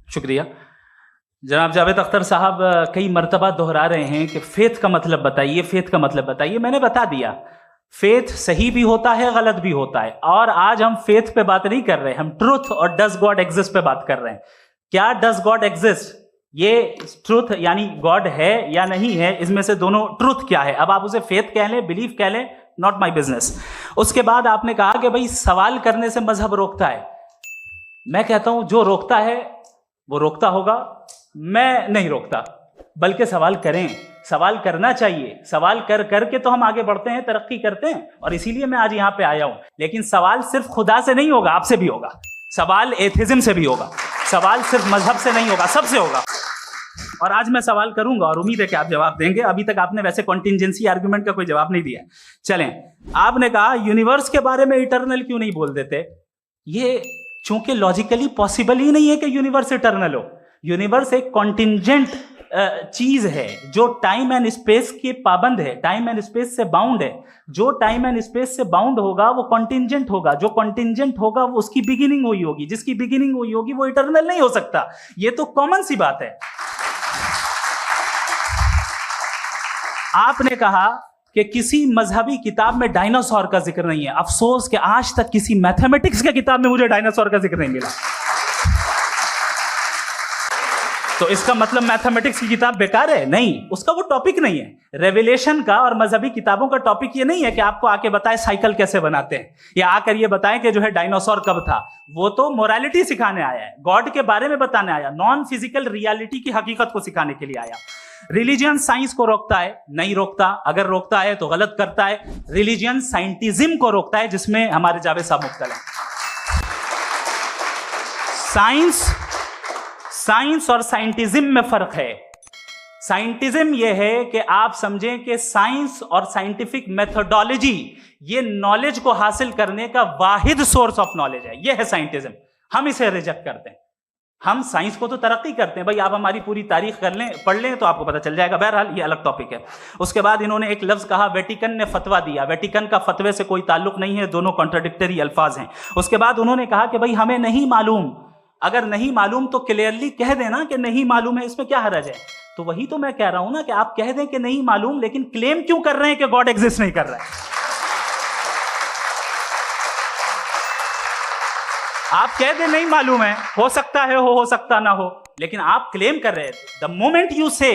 शुक्रिया। जनाब जावेद अख्तर साहब कई मर्तबा दोहरा रहे हैं कि फेथ का मतलब बताइए, फेथ का मतलब बताइए। मैंने बता दिया, फेथ सही भी होता है, गलत भी होता है। और आज हम फेथ पे बात नहीं कर रहे, हम ट्रुथ और डज गॉड एग्जिस्ट पे बात कर रहे हैं। क्या डज गॉड एग्जिस्ट, ये ट्रुथ यानी गॉड है या नहीं है, इसमें से दोनों ट्रुथ क्या है। अब आप उसे फेथ कह लें, बिलीफ कह लें, नॉट माई बिजनेस। उसके बाद आपने कहा कि भाई सवाल करने से मजहब रोकता है। मैं कहता हूं जो रोकता है वो रोकता होगा, मैं नहीं रोकता। बल्कि सवाल करें, सवाल करना चाहिए। सवाल कर करके तो हम आगे बढ़ते हैं, तरक्की करते हैं, और इसीलिए मैं आज यहां पे आया हूं। लेकिन सवाल सिर्फ खुदा से नहीं होगा, आपसे भी होगा। सवाल एथिज्म से भी होगा, सवाल सिर्फ मजहब से नहीं होगा, सबसे होगा। और आज मैं सवाल करूंगा और उम्मीद है कि आप जवाब देंगे। अभी तक आपने वैसे कॉन्टिंजेंसी आर्गुमेंट का कोई जवाब नहीं दिया। चलें, आपने कहा यूनिवर्स के बारे में इटर्नल क्यों नहीं बोल देते। ये चूंकि लॉजिकली पॉसिबल ही नहीं है कि यूनिवर्स इटर्नल हो। यूनिवर्स एक कॉन्टिंजेंट चीज है जो टाइम एंड स्पेस के पाबंद है, टाइम एंड स्पेस से बाउंड है। जो टाइम एंड स्पेस से बाउंड होगा वो कॉन्टिंजेंट होगा, जो कॉन्टिंजेंट होगा वो उसकी बिगिनिंग हुई होगी, जिसकी बिगिनिंग हुई होगी वो इटर्नल नहीं हो सकता। ये तो कॉमन सी बात है। आपने कहा कि किसी मजहबी किताब में डायनासोर का जिक्र नहीं है। अफसोस कि आज तक किसी मैथमेटिक्स की किताब में मुझे डायनासोर का जिक्र नहीं मिला। तो इसका मतलब मैथमेटिक्स की किताब बेकार है? नहीं, उसका वो टॉपिक नहीं है। रेवलेशन का और मजहबी किताबों का टॉपिक ये नहीं है कि आपको आके बताए साइकिल कैसे बनाते हैं, या आकर ये बताएं कि जो है डायनासोर कब था। वो तो मोरालिटी सिखाने आया है, गॉड के बारे में बताने आया, नॉन फिजिकल रियलिटी की हकीकत को सिखाने के लिए आया। रिलीजियन साइंस को रोकता है? नहीं रोकता। अगर रोकता है तो गलत करता है। रिलीजियन साइंटिज्म को रोकता है, जिसमें हमारे जावेद साहब मुख्तल हैं। साइंस और साइंटिज्म में फर्क है। साइंटिज्म यह है कि आप समझें कि साइंस और साइंटिफिक मेथोडोलॉजी ये नॉलेज को हासिल करने का वाहिद सोर्स ऑफ नॉलेज है। यह है साइंटिज्म। हम इसे रिजेक्ट करते हैं। हम साइंस को तो तरक्की करते हैं। भाई आप हमारी पूरी तारीख कर लें, पढ़ लें, तो आपको पता चल जाएगा। बहरहाल ये अलग टॉपिक है। उसके बाद इन्होंने एक लफ्ज कहा, वेटिकन ने फतवा दिया। वेटिकन का फतवे से कोई ताल्लुक नहीं है, दोनों कॉन्ट्राडिक्टरी अल्फाज हैं। उसके बाद उन्होंने कहा कि भाई हमें नहीं मालूम। अगर नहीं मालूम तो क्लियरली कह देना कि नहीं मालूम है, इसमें क्या हरज है। तो वही तो मैं कह रहा हूं ना कि आप कह दें कि नहीं मालूम, लेकिन क्लेम क्यों कर रहे हैं कि गॉड एग्जिस्ट नहीं कर रहा है। आप कह दें नहीं मालूम है, हो सकता है हो सकता ना हो, लेकिन आप क्लेम कर रहे हैं। The moment you say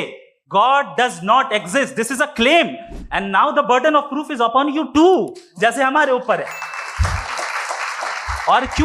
God does not exist, this is a claim, and now the burden of proof is upon you to, जैसे हमारे ऊपर है। और क्यों